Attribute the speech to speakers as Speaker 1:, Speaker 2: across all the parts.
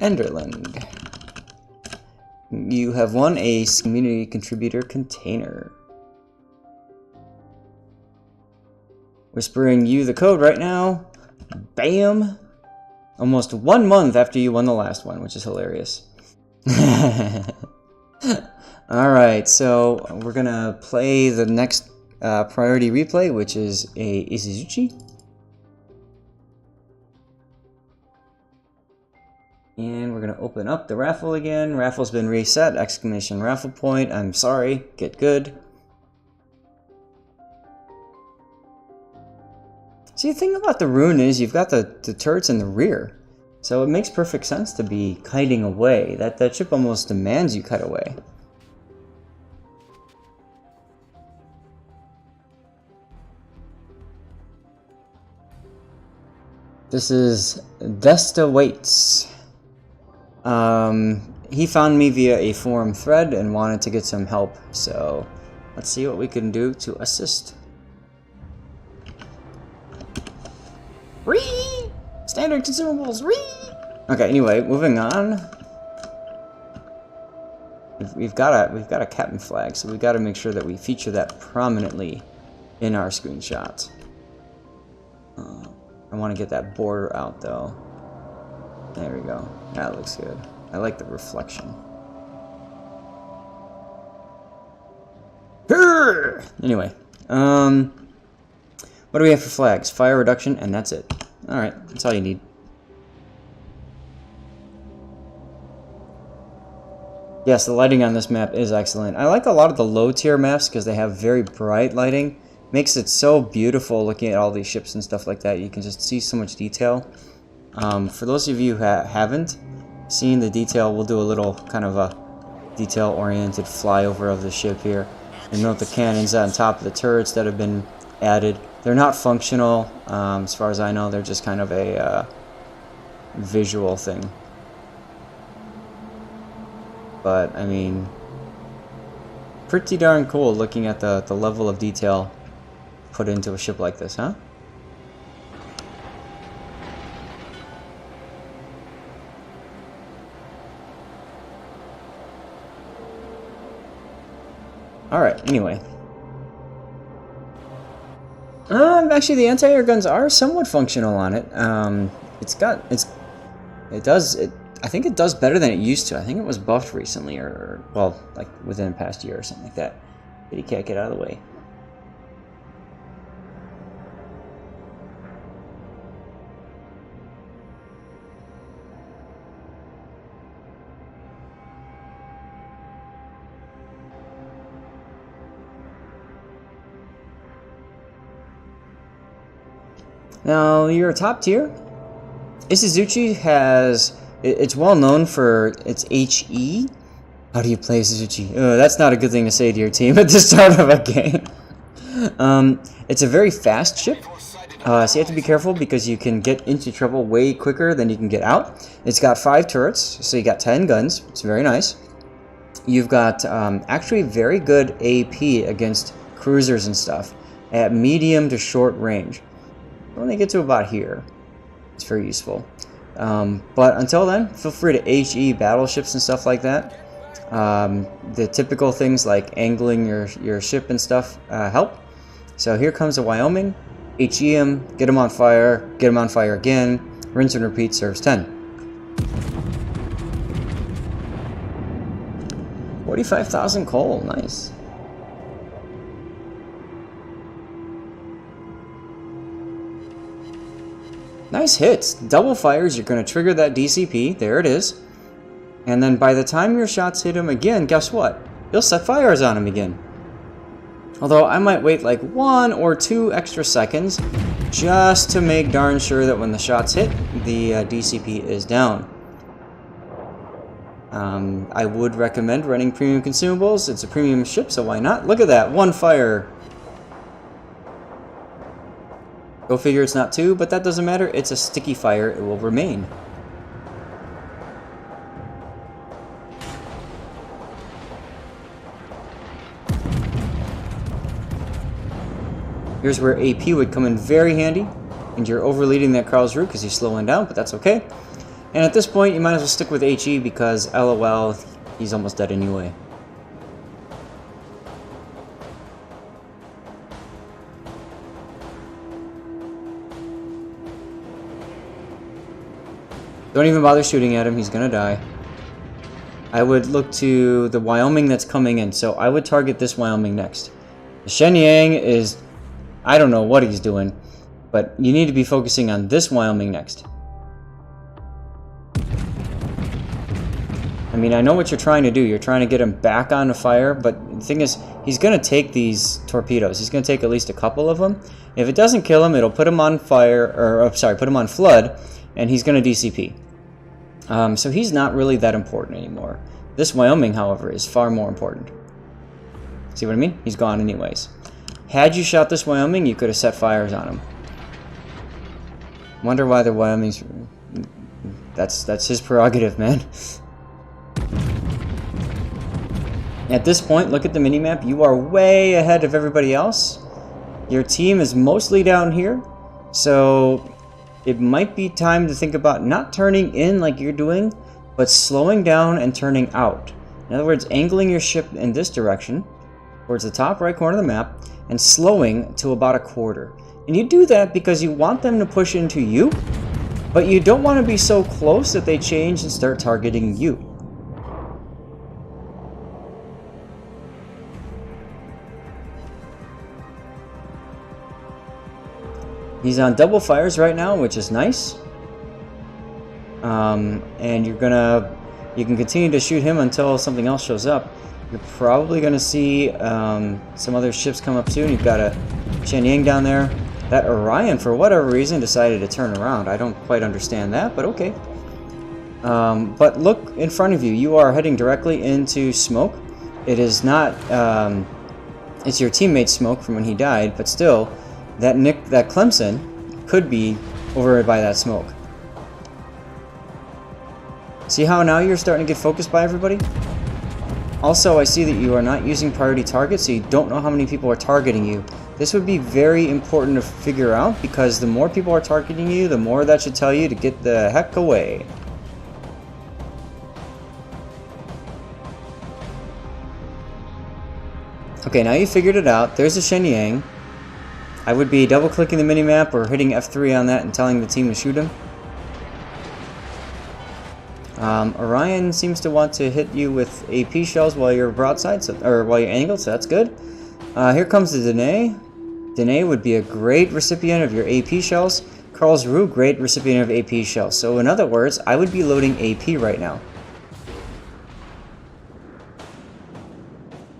Speaker 1: Enderland. You have won a community contributor container. Whispering you the code right now. Bam! Almost 1 month after you won the last one, which is hilarious. Alright, so we're gonna play the next priority replay, which is a Ishizuchi. And we're gonna open up the raffle again. Raffle's been reset, exclamation raffle point. I'm sorry, get good. See, the thing about the rune is you've got the turrets in the rear. So it makes perfect sense to be kiting away. That ship almost demands you kite away. This is Vesta Waits. He found me via a forum thread and wanted to get some help. So let's see what we can do to assist. Ree! Standard consumables, ree! Okay, anyway, moving on. We've got a captain flag, so we've got to make sure that we feature that prominently in our screenshot. I want to get that border out, though. There we go. That looks good. I like the reflection. Anyway, what do we have for flags? Fire reduction, and that's it. Alright, that's all you need. Yes, the lighting on this map is excellent. I like a lot of the low tier maps because they have very bright lighting. Makes it so beautiful looking at all these ships and stuff like that. You can just see so much detail. For those of you who haven't seen the detail, we'll do a little kind of a detail-oriented flyover of the ship here. And note the cannons on top of the turrets that have been added. They're not functional, as far as I know. They're just kind of a visual thing. But, I mean, pretty darn cool looking at the level of detail put into a ship like this, huh? Alright, anyway. Actually, the anti-air guns are somewhat functional on it. I think it does better than it used to. I think it was buffed recently, or well, like within the past year or something like that. Kitty cat, get out of the way. Now, your top tier, Ishizuchi has, it's well known for its HE. How do you play Ishizuchi? That's not a good thing to say to your team at the start of a game. It's a very fast ship, so you have to be careful because you can get into trouble way quicker than you can get out. It's got 5 turrets, so you got 10 guns. It's very nice. You've got actually very good AP against cruisers and stuff at medium to short range. When they get to about here, it's very useful. But until then, feel free to HE battleships and stuff like that. The typical things like angling your ship and stuff help. So here comes a Wyoming. HE him, get him on fire again. Rinse and repeat, serves 10. 45,000 coal, nice. Nice hits. Double fires, you're going to trigger that DCP. There it is. And then by the time your shots hit him again, guess what? You'll set fires on him again. Although I might wait like 1 or 2 extra seconds just to make darn sure that when the shots hit, the DCP is down. I would recommend running premium consumables. It's a premium ship, so why not? Look at that. 1 fire. Go figure it's not 2, but that doesn't matter. It's a sticky fire. It will remain. Here's where AP would come in very handy. And you're overleading that Carl's route because he's slowing down, but that's okay. And at this point, you might as well stick with HE because LOL, he's almost dead anyway. Don't even bother shooting at him, he's gonna die. I would look to the Wyoming that's coming in, so I would target this Wyoming next. The Shenyang is... I don't know what he's doing, but you need to be focusing on this Wyoming next. I mean, I know what you're trying to do. You're trying to get him back on the fire, but the thing is, he's going to take these torpedoes. He's going to take at least a couple of them. If it doesn't kill him, it'll put him on fire, or sorry, put him on flood, and he's going to DCP. So he's not really that important anymore. This Wyoming, however, is far more important. See what I mean? He's gone anyways. Had you shot this Wyoming, you could have set fires on him. Wonder why the Wyoming's... That's his prerogative, man. At this point, look at the minimap. You are way ahead of everybody else. Your team is mostly down here. So it might be time to think about not turning in like you're doing, but slowing down and turning out. In other words, angling your ship in this direction, towards the top right corner of the map, and slowing to about a quarter. And you do that because you want them to push into you, but you don't want to be so close that they change and start targeting you. He's on double fires right now, which is nice. And you can continue to shoot him until something else shows up. You're probably going to see some other ships come up soon. You've got a Shenyang down there. That Orion, for whatever reason, decided to turn around. I don't quite understand that, but okay. But look in front of you. You are heading directly into smoke. It is not... it's your teammate's smoke from when he died, but still... That Clemson could be over by that smoke. See how now you're starting to get focused by everybody? Also, I see that you are not using priority targets, so you don't know how many people are targeting you. This would be very important to figure out, because the more people are targeting you, the more that should tell you to get the heck away. Okay, now you figured it out. There's a Shenyang. I would be double-clicking the minimap or hitting F3 on that and telling the team to shoot him. Orion seems to want to hit you with AP shells while you're broadside, or while you're angled, so that's good. Here comes the Danae. Danae would be a great recipient of your AP shells. Karlsruhe, great recipient of AP shells. So in other words, I would be loading AP right now.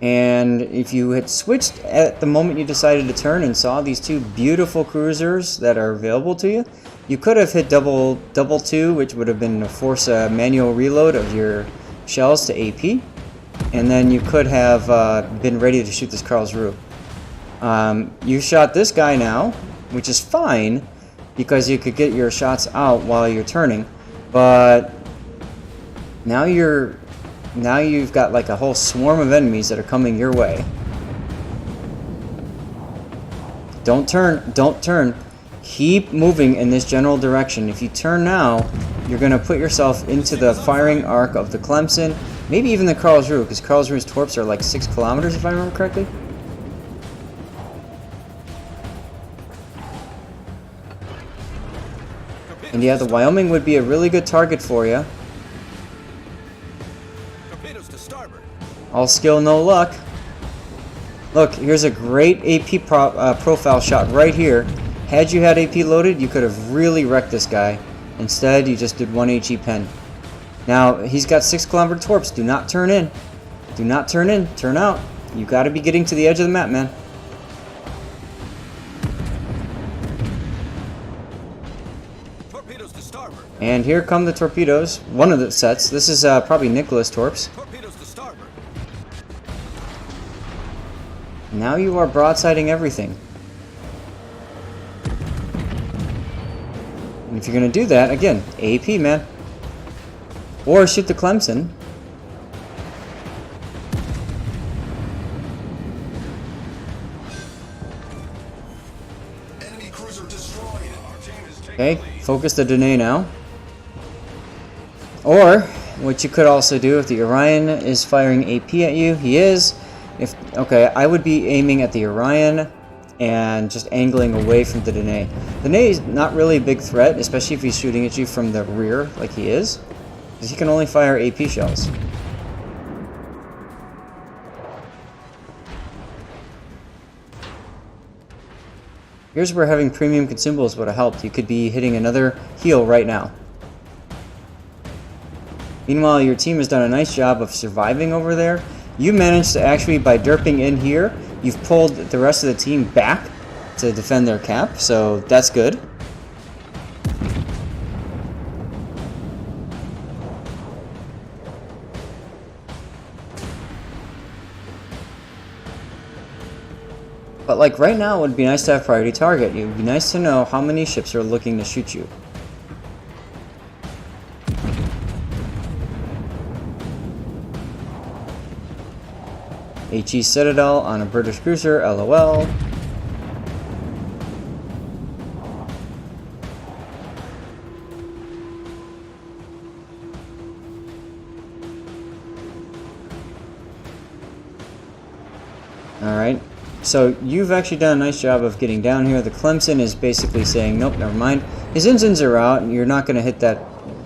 Speaker 1: And if you had switched at the moment you decided to turn and saw these two beautiful cruisers that are available to you, you could have hit double two, which would have been to force a manual reload of your shells to AP, and then you could have been ready to shoot this Karlsruhe. You shot this guy now, which is fine because you could get your shots out while you're turning, but now you've got like a whole swarm of enemies that are coming your way. Don't turn, don't turn. Keep moving in this general direction. If you turn now, you're going to put yourself into the firing arc of the Clemson, maybe even the Karlsruhe, because Karlsruhe's torps are like 6 kilometers if I remember correctly. And yeah, the Wyoming would be a really good target for you. All skill, no luck. Look, here's a great AP profile shot right here. Had you had AP loaded, you could have really wrecked this guy. Instead, you just did 1 HE pen. Now, he's got 6 kilometer torps. Do not turn in. Do not turn in. Turn out. You got to be getting to the edge of the map, man. Torpedoes to starboard. And here come the torpedoes. One of the sets. This is probably Nicholas torps. Now you are broadsiding everything. And if you're going to do that, again, AP, man. Or shoot the Clemson. Okay, focus the Danae now. Or, what you could also do if the Orion is firing AP at you, he is. Okay, I would be aiming at the Orion and just angling away from the Dene. The Dene is not really a big threat, especially if he's shooting at you from the rear like he is, because he can only fire AP shells. Here's where having premium consumables would have helped. You could be hitting another heal right now. Meanwhile, your team has done a nice job of surviving over there. You managed to actually, by derping in here, you've pulled the rest of the team back to defend their cap, so that's good. But like right now, it would be nice to have priority target. It would be nice to know how many ships are looking to shoot you. HE Citadel on a British cruiser, LOL. Alright, so you've actually done a nice job of getting down here. The Clemson is basically saying, nope, never mind. His engines are out, and you're not going to hit that.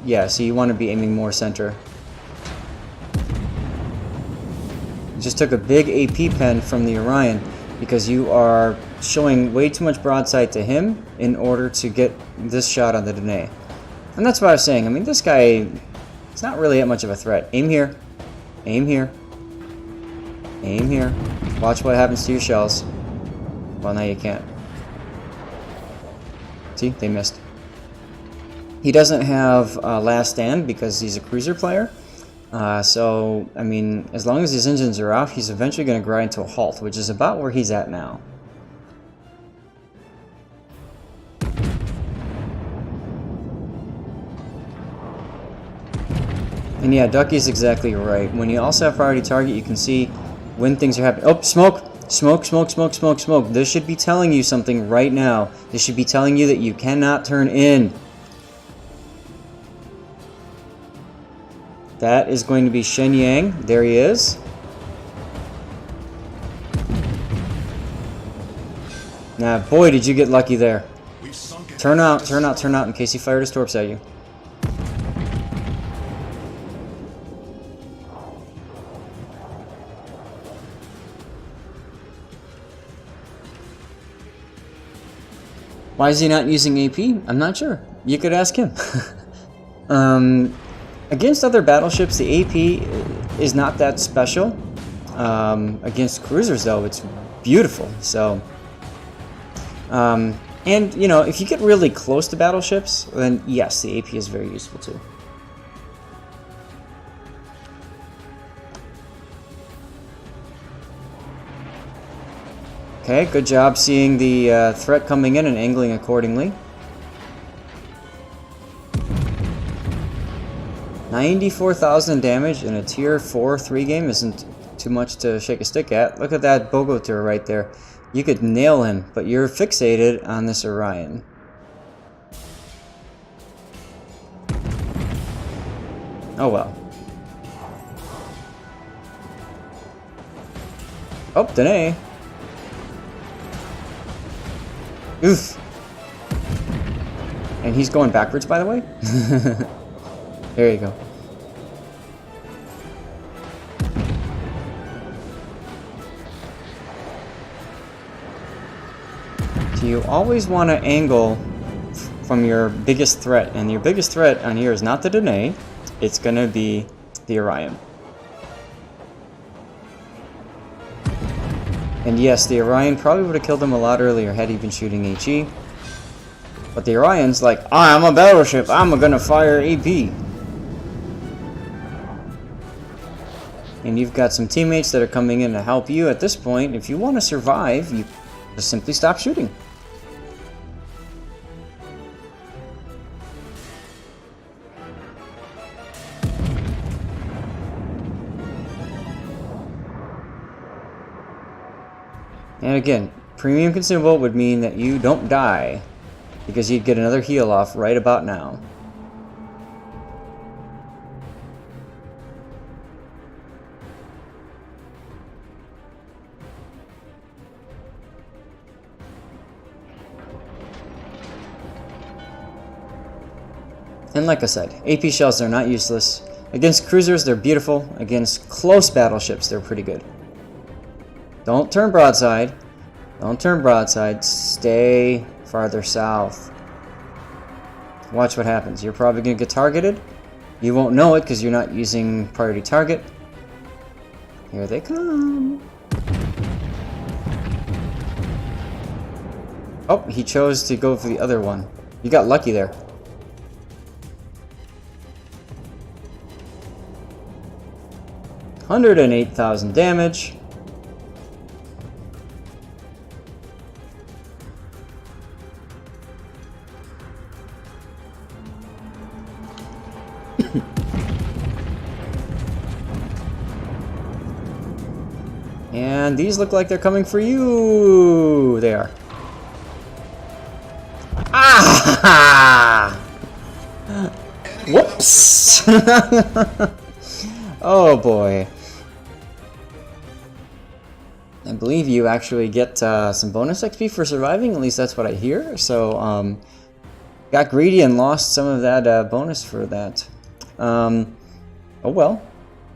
Speaker 1: Yeah, so you want to be aiming more center. Just took a big AP pen from the Orion because you are showing way too much broadside to him in order to get this shot on the Dene. And that's what I was saying. I mean, this guy is not really that much of a threat. Aim here. Aim here. Aim here. Watch what happens to your shells. Well, now you can't. See? They missed. He doesn't have last stand because he's a cruiser player. So, I mean, as long as his engines are off, he's eventually going to grind to a halt, which is about where he's at now. And yeah, Ducky's exactly right. When you also have priority target, you can see when things are happening. Oh, smoke! Smoke, smoke, smoke, smoke, smoke. This should be telling you something right now. This should be telling you that you cannot turn in. That is going to be Shen Yang. There he is. Now, boy, did you get lucky there. Turn out, turn out, turn out in case he fired his torps at you. Why is he not using AP? I'm not sure. You could ask him. Against other battleships, the AP is not that special. Against cruisers, though, it's beautiful. So, and you know, if you get really close to battleships, then yes, the AP is very useful too. Okay, good job seeing the threat coming in and angling accordingly. 94,000 damage in a tier 4-3 game isn't too much to shake a stick at. Look at that Bogotur right there. You could nail him, but you're fixated on this Orion. Oh well. Oh, Dene. Oof. And he's going backwards, by the way. There you go. So you always want to angle from your biggest threat, and your biggest threat on here is not the Dene, it's going to be the Orion. And yes, the Orion probably would have killed him a lot earlier had he been shooting HE. But the Orion's like, I'm a battleship, I'm gonna fire AP. And you've got some teammates that are coming in to help you at this point. If you want to survive, you just simply stop shooting. And again, premium consumable would mean that you don't die, because you'd get another heal off right about now. And like I said, AP shells are not useless. Against cruisers, they're beautiful. Against close battleships, they're pretty good. Don't turn broadside. Don't turn broadside. Stay farther south. Watch what happens. You're probably going to get targeted. You won't know it because you're not using priority target. Here they come. Oh, he chose to go for the other one. You got lucky there. $108,000 damage. And these look like they're coming for you. They are. Ah! Whoops! Oh boy. I believe you actually get some bonus XP for surviving. At least that's what I hear. So, got greedy and lost some of that bonus for that. Oh well.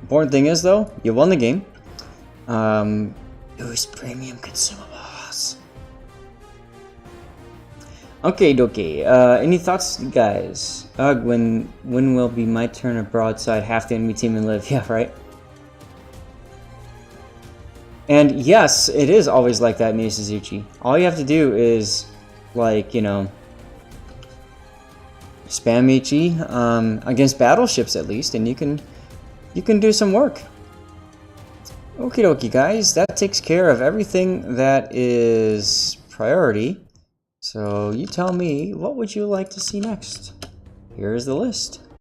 Speaker 1: Important thing is, though, you won the game. Use premium consumables. Okay, dokie. Any thoughts, guys? When will be my turn of broadside? Half the enemy team and live. Yeah, right. And yes, it is always like that in Ishizuchi. All you have to do is, like, you know, spam HE against battleships at least, and you can do some work. Okie dokie, guys, that takes care of everything that is priority. So you tell me, what would you like to see next? Here's the list.